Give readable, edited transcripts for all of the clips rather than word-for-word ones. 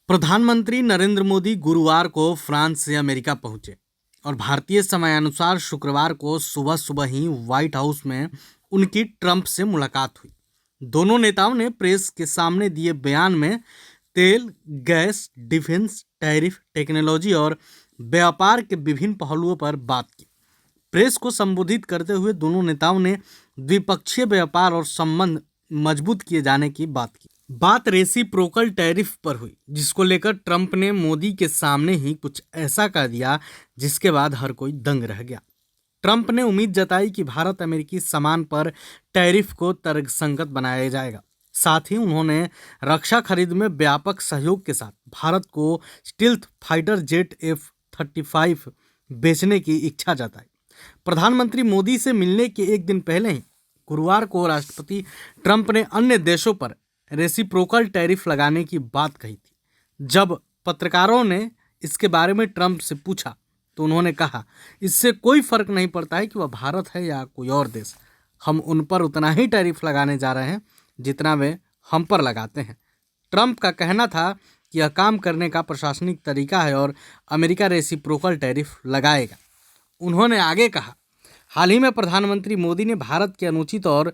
प्रधानमंत्री नरेंद्र मोदी गुरुवार को फ्रांस से अमेरिका पहुंचे और भारतीय समयानुसार शुक्रवार को सुबह सुबह ही व्हाइट हाउस में उनकी ट्रंप से मुलाकात हुई। दोनों नेताओं ने प्रेस के सामने दिए बयान में तेल, गैस, डिफेंस, टैरिफ, टेक्नोलॉजी और व्यापार के विभिन्न पहलुओं पर बात की। प्रेस को संबोधित करते हुए दोनों नेताओं ने द्विपक्षीय व्यापार और संबंध मजबूत किए जाने की बात की। बात रेसिप्रोकल टैरिफ पर हुई, जिसको लेकर ट्रंप ने मोदी के सामने ही कुछ ऐसा कह दिया जिसके बाद हर कोई दंग रह गया। ट्रंप ने उम्मीद जताई कि भारत अमेरिकी सामान पर टैरिफ को तर्कसंगत बनाया जाएगा। साथ ही उन्होंने रक्षा खरीद में व्यापक सहयोग के साथ भारत को स्टील्थ फाइटर जेट F-35 बेचने की इच्छा जताई। प्रधानमंत्री मोदी से मिलने के एक दिन पहले ही गुरुवार को राष्ट्रपति ट्रंप ने अन्य देशों पर रेसिप्रोकल टैरिफ लगाने की बात कही थी। जब पत्रकारों ने इसके बारे में ट्रंप से पूछा तो उन्होंने कहा, इससे कोई फर्क नहीं पड़ता है कि वह भारत है या कोई और देश, हम उन पर उतना ही टैरिफ लगाने जा रहे हैं जितना वे हम पर लगाते हैं। ट्रंप का कहना था कि यह काम करने का प्रशासनिक तरीका है और अमेरिका रेसिप्रोकल टैरिफ लगाएगा। उन्होंने आगे कहा, हाल ही में प्रधानमंत्री मोदी ने भारत के अनुचित और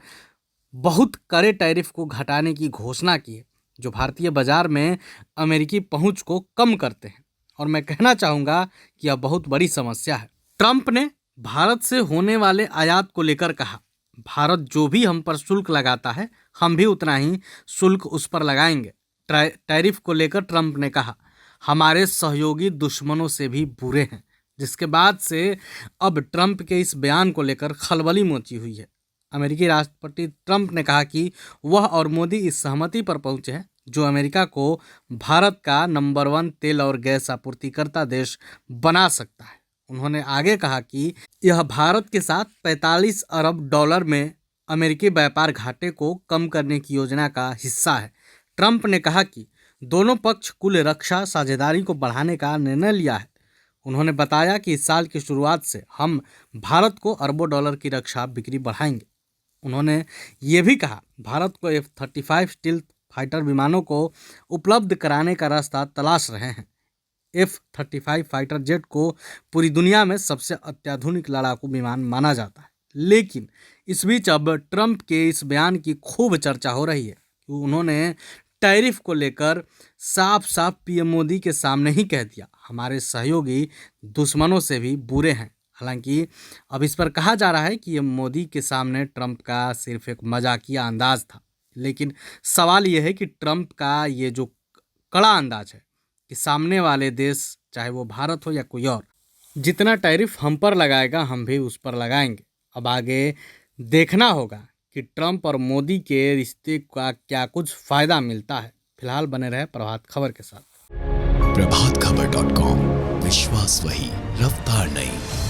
बहुत कड़े टैरिफ को घटाने की घोषणा की है, जो भारतीय बाजार में अमेरिकी पहुंच को कम करते हैं, और मैं कहना चाहूँगा कि यह बहुत बड़ी समस्या है। ट्रंप ने भारत से होने वाले आयात को लेकर कहा, भारत जो भी हम पर शुल्क लगाता है हम भी उतना ही शुल्क उस पर लगाएंगे। टैरिफ को लेकर ट्रंप ने कहा, हमारे सहयोगी दुश्मनों से भी बुरे हैं, जिसके बाद से अब ट्रंप के इस बयान को लेकर खलबली मची हुई है। अमेरिकी राष्ट्रपति ट्रंप ने कहा कि वह और मोदी इस सहमति पर पहुंचे हैं जो अमेरिका को भारत का नंबर 1 तेल और गैस आपूर्तिकर्ता देश बना सकता है। उन्होंने आगे कहा कि यह भारत के साथ 45 अरब डॉलर में अमेरिकी व्यापार घाटे को कम करने की योजना का हिस्सा है। ट्रंप ने कहा कि दोनों पक्ष कुल रक्षा साझेदारी को बढ़ाने का निर्णय लिया है। उन्होंने बताया कि इस साल की शुरुआत से हम भारत को अरबों डॉलर की रक्षा बिक्री बढ़ाएंगे। उन्होंने ये भी कहा, भारत को F-35 स्टील्थ फाइटर विमानों को उपलब्ध कराने का रास्ता तलाश रहे हैं। F-35 फाइटर जेट को पूरी दुनिया में सबसे अत्याधुनिक लड़ाकू विमान माना जाता है। लेकिन इस बीच अब ट्रंप के इस बयान की खूब चर्चा हो रही है कि उन्होंने टैरिफ को लेकर साफ साफ पीएम मोदी के सामने ही कह दिया, हमारे सहयोगी दुश्मनों से भी बुरे हैं। हालांकि अब इस पर कहा जा रहा है कि ये मोदी के सामने ट्रंप का सिर्फ एक मजाकिया अंदाज था, लेकिन सवाल यह है कि ट्रंप का ये जो कड़ा अंदाज है कि सामने वाले देश, चाहे वो भारत हो या कोई और, जितना टैरिफ हम पर लगाएगा हम भी उस पर लगाएंगे। अब आगे देखना होगा कि ट्रंप और मोदी के रिश्ते का क्या कुछ फायदा मिलता है। फिलहाल बने रहे प्रभात खबर के साथ। प्रभातखबर.com, विश्वास वही, रफ्तार नहीं।